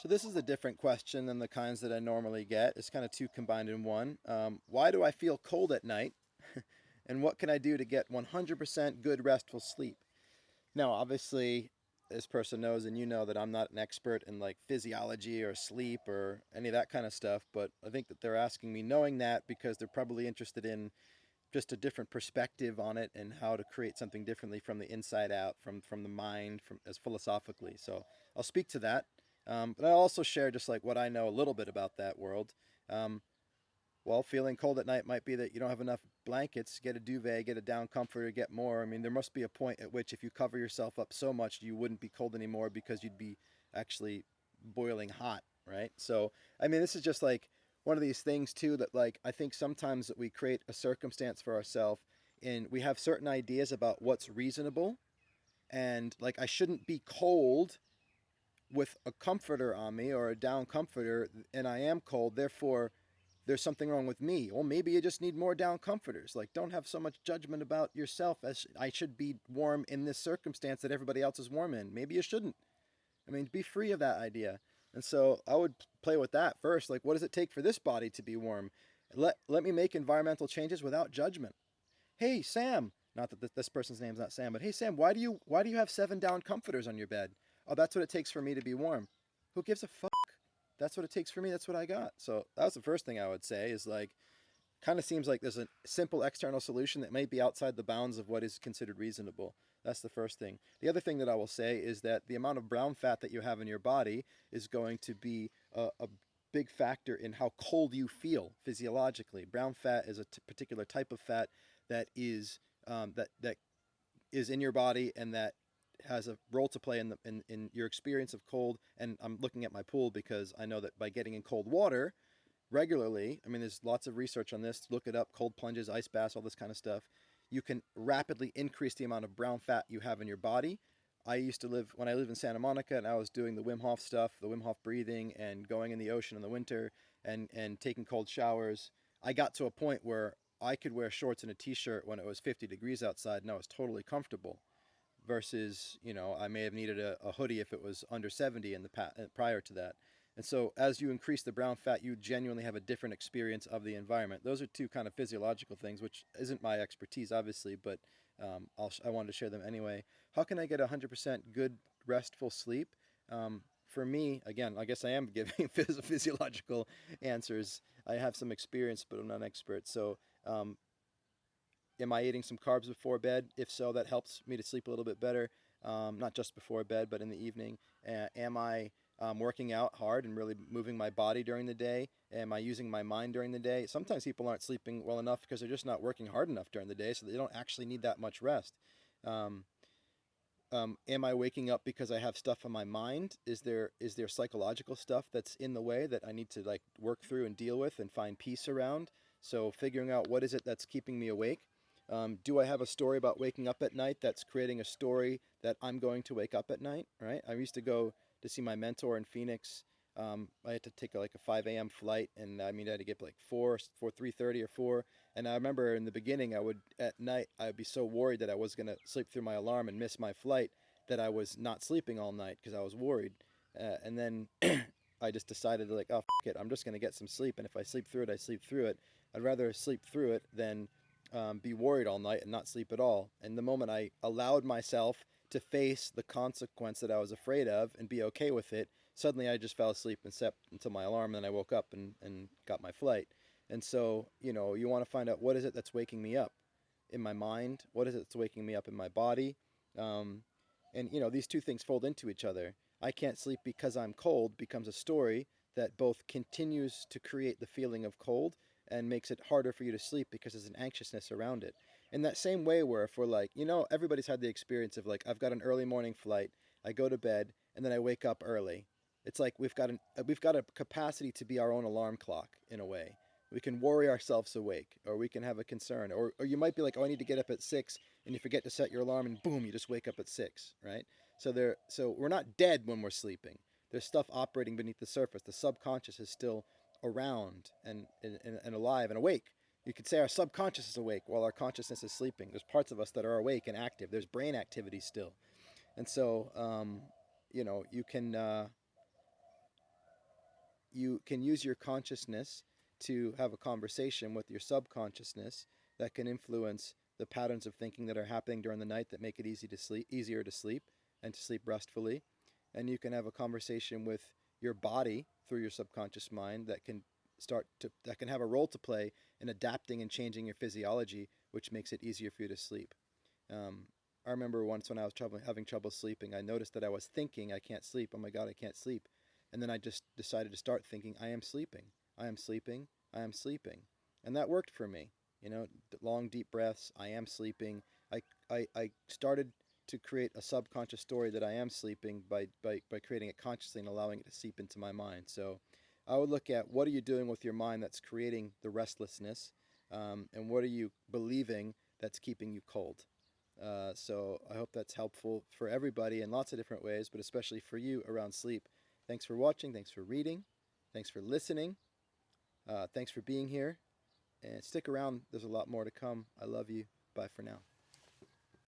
So this is a different question than the kinds that I normally get. It's kind of two combined in one. Why do I feel cold at night? And what can I do to get 100% good restful sleep? Now, obviously, this person knows and you know that I'm not an expert in like physiology or sleep or any of that kind of stuff, but I think that they're asking me knowing that because they're probably interested in just a different perspective on it and how to create something differently from the inside out, from the mind, from as philosophically. So I'll speak to that, but I'll also share just like what I know a little bit about that world. Um, well, feeling cold at night might be that you don't have enough blankets. Get a duvet, get a down comforter, get more. I mean, there must be a point at which if you cover yourself up so much, you wouldn't be cold anymore because you'd be actually boiling hot, right? So, I mean, this is just like one of these things too that like I think sometimes that we create a circumstance for ourselves and we have certain ideas about what's reasonable and like I shouldn't be cold with a comforter on me or a down comforter and I am cold, therefore there's something wrong with me. Well, maybe you just need more down comforters. Like, don't have so much judgment about yourself as I should be warm in this circumstance that everybody else is warm in. Maybe you shouldn't. I mean, be free of that idea. And so I would play with that first. Like, what does it take for this body to be warm? Let me make environmental changes without judgment. Hey, Sam. Not that this person's name's not Sam, but hey, Sam. Why do you have 7 down comforters on your bed? Oh, that's what it takes for me to be warm. Who gives a fuck? That's what it takes for me. That's what I got. So that was the first thing I would say is like, kind of seems like there's a simple external solution that may be outside the bounds of what is considered reasonable. That's the first thing. The other thing that I will say is that the amount of brown fat that you have in your body is going to be a big factor in how cold you feel physiologically. Brown fat is a particular type of fat that is that is in your body and that has a role to play in your experience of cold. And I'm looking at my pool because I know that by getting in cold water regularly, I mean, there's lots of research on this. Look it up: cold plunges, ice baths, all this kind of stuff. You can rapidly increase the amount of brown fat you have in your body. I used to live when I lived in Santa Monica, and I was doing the Wim Hof stuff, the Wim Hof breathing, and going in the ocean in the winter, and taking cold showers. I got to a point where I could wear shorts and a t-shirt when it was 50 degrees outside, and I was totally comfortable versus I may have needed a hoodie if it was under 70 in the prior to that. And so as you increase the brown fat, you genuinely have a different experience of the environment. Those are two kind of physiological things, which isn't my expertise, obviously, but I wanted to share them anyway. How can I get 100% good, restful sleep? For me, again, I guess I am giving physiological answers. I have some experience, but I'm not an expert. So um, am I eating some carbs before bed? If so, that helps me to sleep a little bit better. Not just before bed, but in the evening. Am I working out hard and really moving my body during the day? Am I using my mind during the day? Sometimes people aren't sleeping well enough because they're just not working hard enough during the day, so they don't actually need that much rest. Um, am I waking up because I have stuff on my mind? Is there psychological stuff that's in the way that I need to like work through and deal with and find peace around? So figuring out what is it that's keeping me awake. Do I have a story about waking up at night that's creating a story that I'm going to wake up at night? Right. I used to go to see my mentor in Phoenix. I had to take like a 5 a.m. flight, and I mean I had to get like 3:30 or 4. And I remember in the beginning, I would at night I'd be so worried that I was gonna sleep through my alarm and miss my flight that I was not sleeping all night because I was worried. And then I just decided like, oh it, I'm just gonna get some sleep, and if I sleep through it, I sleep through it. I'd rather sleep through it than be worried all night and not sleep at all. And the moment I allowed myself to face the consequence that I was afraid of and be okay with it, suddenly I just fell asleep and slept until my alarm, and then I woke up and got my flight. And so, you want to find out what is it that's waking me up in my mind? What is it that's waking me up in my body? Um, and, these two things fold into each other. I can't sleep because I'm cold becomes a story that both continues to create the feeling of cold and makes it harder for you to sleep because there's an anxiousness around it. In that same way, where if we're like, everybody's had the experience of like, I've got an early morning flight, I go to bed, and then I wake up early. It's like we've got a capacity to be our own alarm clock in a way. We can worry ourselves awake, or we can have a concern, or you might be like, oh, I need to get up at 6, and you forget to set your alarm, and boom, you just wake up at 6, right? So we're not dead when we're sleeping. There's stuff operating beneath the surface. The subconscious is still around and alive and awake. You could say our subconscious is awake while our consciousness is sleeping. There's parts of us that are awake and active. There's brain activity still. And so, you can you can use your consciousness to have a conversation with your subconsciousness that can influence the patterns of thinking that are happening during the night that make it easier to sleep and to sleep restfully. And you can have a conversation with your body through your subconscious mind that can have a role to play in adapting and changing your physiology, which makes it easier for you to sleep. Um, I remember once when I was having trouble sleeping, I noticed that I was thinking, I can't sleep. Oh my God, I can't sleep. And then I just decided to start thinking, I am sleeping. I am sleeping. I am sleeping. And that worked for me. You know, long, deep breaths. I am sleeping. I started to create a subconscious story that I am sleeping by creating it consciously and allowing it to seep into my mind. So I would look at what are you doing with your mind that's creating the restlessness, and what are you believing that's keeping you cold. So I hope that's helpful for everybody in lots of different ways, but especially for you around sleep. Thanks for watching. Thanks for reading. Thanks for listening. Thanks for being here. And stick around. There's a lot more to come. I love you. Bye for now.